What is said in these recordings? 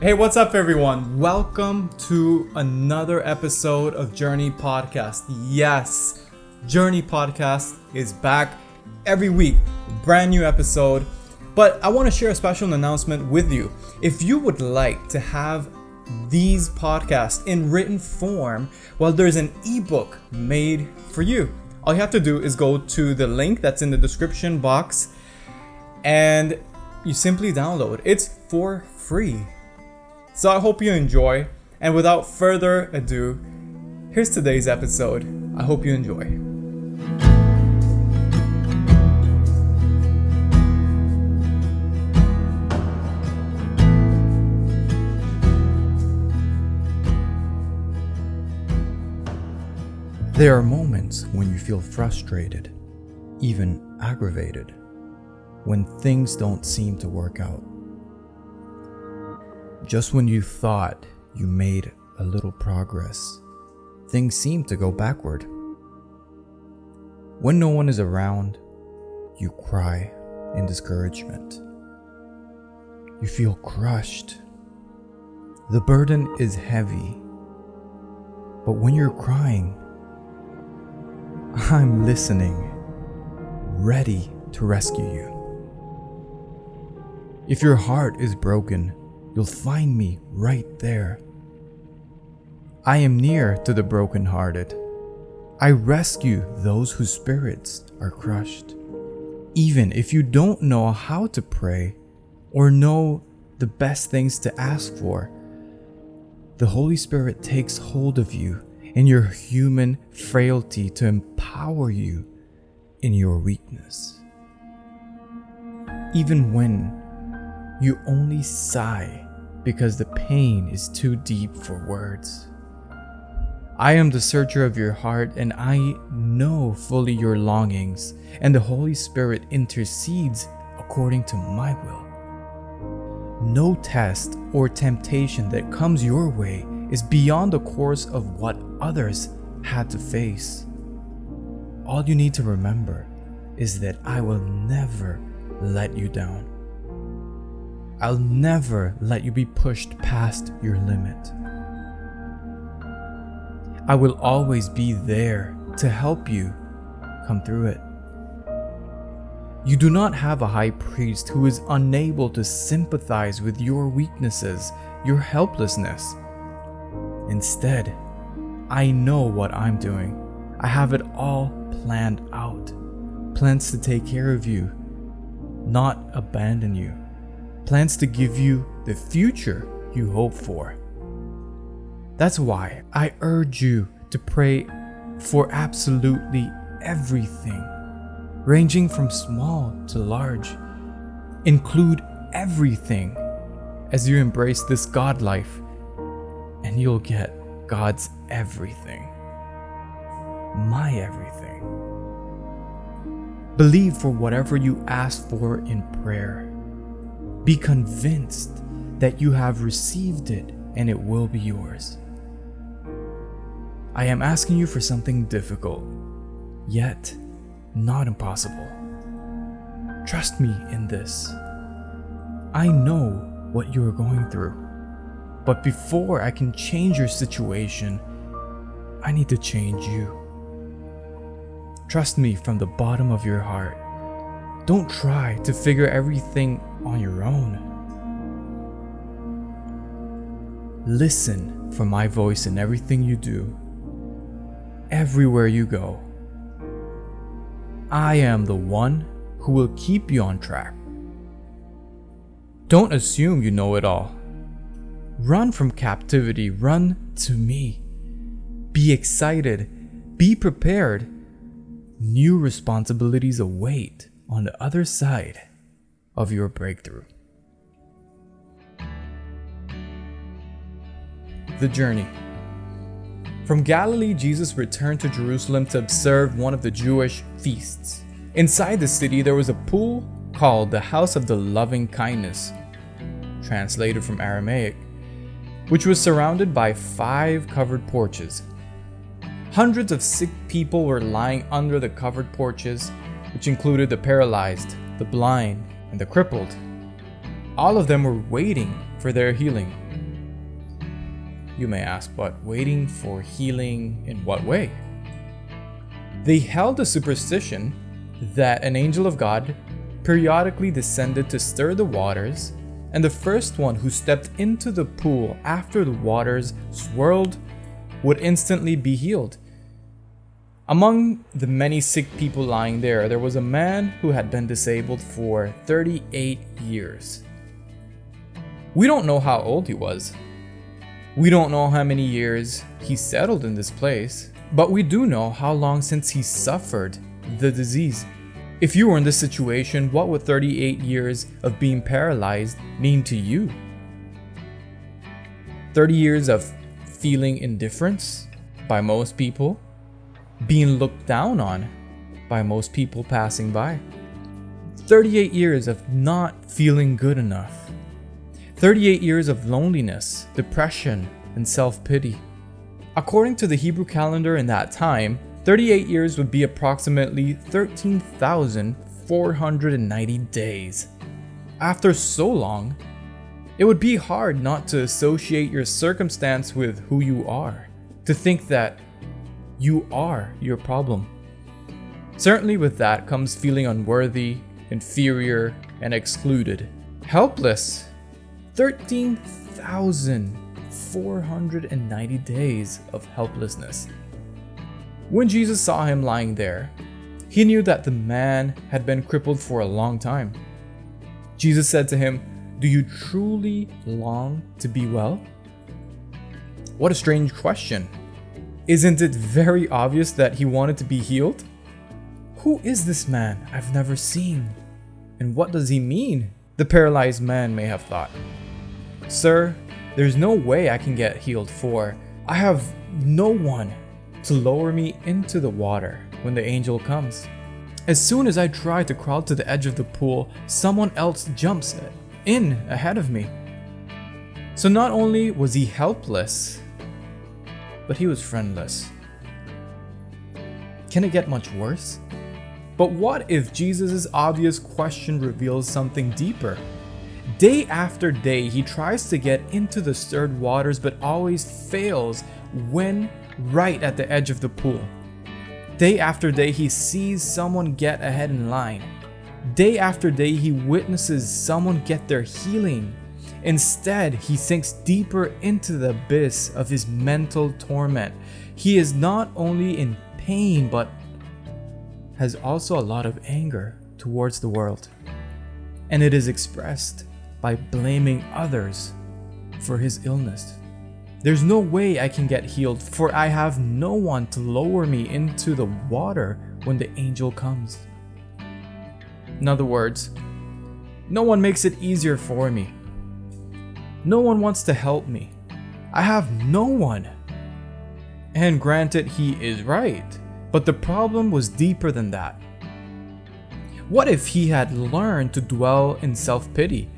Hey, what's up, everyone? Welcome to another episode of Journey Podcast. Yes, Journey Podcast is back every week, brand new episode. But I want to share a special announcement with you. If you would like to have these podcasts in written form, well, there's an ebook made for you. All you have to do is go to the link that's in the description box and you simply download. It's for free. So I hope you enjoy, and without further ado, here's today's episode. I hope you enjoy. There are moments when you feel frustrated, even aggravated, when things don't seem to work out. Just when you thought you made a little progress, things seem to go backward. When no one is around, you cry in discouragement. You feel crushed. The burden is heavy. But when you're crying, I'm listening, ready to rescue you. If your heart is broken, you'll find me right there. I am near to the brokenhearted. I rescue those whose spirits are crushed. Even if you don't know how to pray or know the best things to ask for, the Holy Spirit takes hold of you in your human frailty to empower you in your weakness. Even when you only sigh because the pain is too deep for words. I am the searcher of your heart, and I know fully your longings, and the Holy Spirit intercedes according to my will. No test or temptation that comes your way is beyond the course of what others had to face. All you need to remember is that I will never let you down. I'll never let you be pushed past your limit. I will always be there to help you come through it. You do not have a high priest who is unable to sympathize with your weaknesses, your helplessness. Instead, I know what I'm doing. I have it all planned out. Plans to take care of you, not abandon you. Plans to give you the future you hope for. That's why I urge you to pray for absolutely everything, ranging from small to large. Include everything as you embrace this God life, and you'll get God's everything. My everything. Believe for whatever you ask for in prayer. Be convinced that you have received it and it will be yours. I am asking you for something difficult, yet not impossible. Trust me in this. I know what you are going through, but before I can change your situation, I need to change you. Trust me from the bottom of your heart. Don't try to figure everything on your own. Listen for my voice in everything you do, everywhere you go. I am the one who will keep you on track. Don't assume you know it all. Run from captivity, run to me. Be excited, be prepared. New responsibilities await on the other side of your breakthrough. The journey. From Galilee, Jesus returned to Jerusalem to observe one of the Jewish feasts. Inside the city, there was a pool called the House of the Loving Kindness, translated from Aramaic, which was surrounded by 5 covered porches. Hundreds of sick people were lying under the covered porches, which included the paralyzed, the blind, and the crippled. All of them were waiting for their healing. you may ask, but waiting for healing in what way? They held a superstition that an angel of God periodically descended to stir the waters, and the first one who stepped into the pool after the waters swirled would instantly be healed. Among the many sick people lying there was a man who had been disabled for 38 years. We don't know how old he was. We don't know how many years he settled in this place, but we do know how long since he suffered the disease. If you were in this situation, what would 38 years of being paralyzed mean to you? 30 years of feeling indifference by most people, being looked down on by most people passing by. 38 years of not feeling good enough. 38 years of loneliness, depression, and self-pity. According to the Hebrew calendar in that time, 38 years would be approximately 13,490 days. After so long, it would be hard not to associate your circumstance with who you are, to think that you are your problem. Certainly with that comes feeling unworthy, inferior, and excluded. Helpless. 13,490 days of helplessness. When Jesus saw him lying there, he knew that the man had been crippled for a long time. Jesus said to him, "Do you truly long to be well?" What a strange question. Isn't it very obvious that he wanted to be healed? Who is this man I've never seen? And what does he mean? The paralyzed man may have thought. "Sir, there's no way I can get healed, for I have no one to lower me into the water when the angel comes. As soon as I try to crawl to the edge of the pool, someone else jumps in ahead of me." So not only was he helpless, but he was friendless. Can it get much worse? But what if Jesus' obvious question reveals something deeper? Day after day, he tries to get into the stirred waters but always fails when right at the edge of the pool. Day after day, he sees someone get ahead in line. Day after day, he witnesses someone get their healing. Instead, he sinks deeper into the abyss of his mental torment. He is not only in pain, but has also a lot of anger towards the world. And it is expressed by blaming others for his illness. "There's no way I can get healed, for I have no one to lower me into the water when the angel comes." In other words, no one makes it easier for me. No one wants to help me. I have no one. And granted, he is right, but the problem was deeper than that. What if he had learned to dwell in self-pity?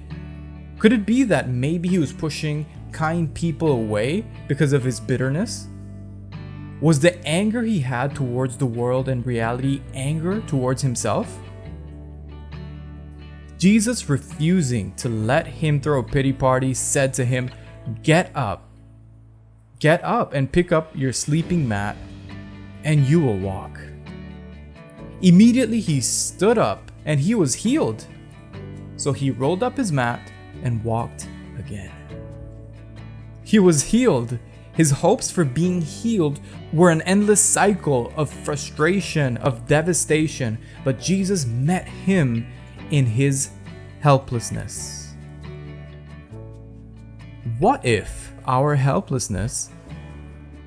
Could it be that maybe he was pushing kind people away because of his bitterness? Was the anger he had towards the world in reality anger towards himself? Jesus, refusing to let him throw a pity party, said to him, Get up and pick up your sleeping mat, and you will walk." Immediately he stood up and he was healed. So he rolled up his mat and walked again. He was healed. His hopes for being healed were an endless cycle of frustration, of devastation, but Jesus met him in his helplessness. What if our helplessness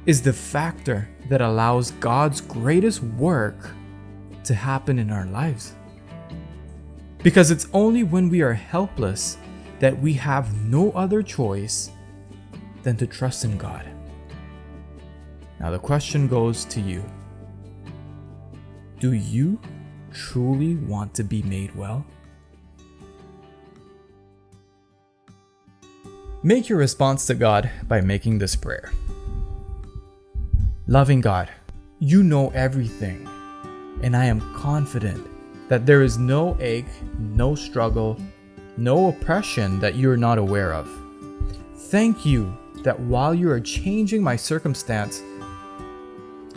is the factor that allows God's greatest work to happen in our lives? Because it's only when we are helpless that we have no other choice than to trust in God. Now the question goes to you. Do you truly want to be made well? Make your response to God by making this prayer. Loving God, you know everything, and I am confident that there is no ache, no struggle, no oppression that you are not aware of. Thank you that while you are changing my circumstance,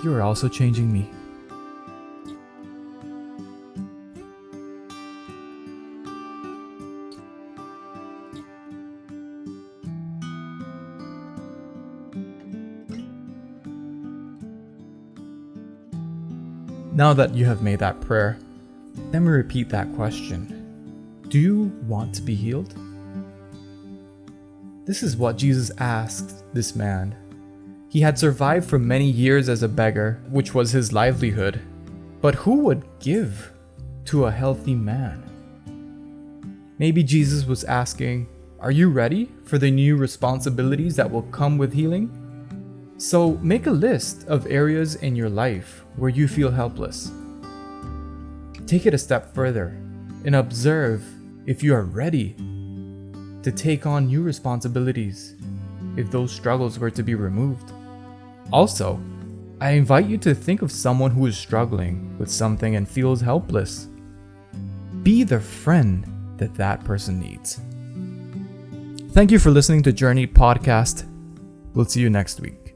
you are also changing me. Now that you have made that prayer, let me repeat that question. Do you want to be healed? This is what Jesus asked this man. He had survived for many years as a beggar, which was his livelihood. But who would give to a healthy man? Maybe Jesus was asking, are you ready for the new responsibilities that will come with healing? So make a list of areas in your life where you feel helpless. Take it a step further and observe if you are ready to take on new responsibilities if those struggles were to be removed. Also, I invite you to think of someone who is struggling with something and feels helpless. Be the friend that that person needs. Thank you for listening to Journey Podcast. We'll see you next week.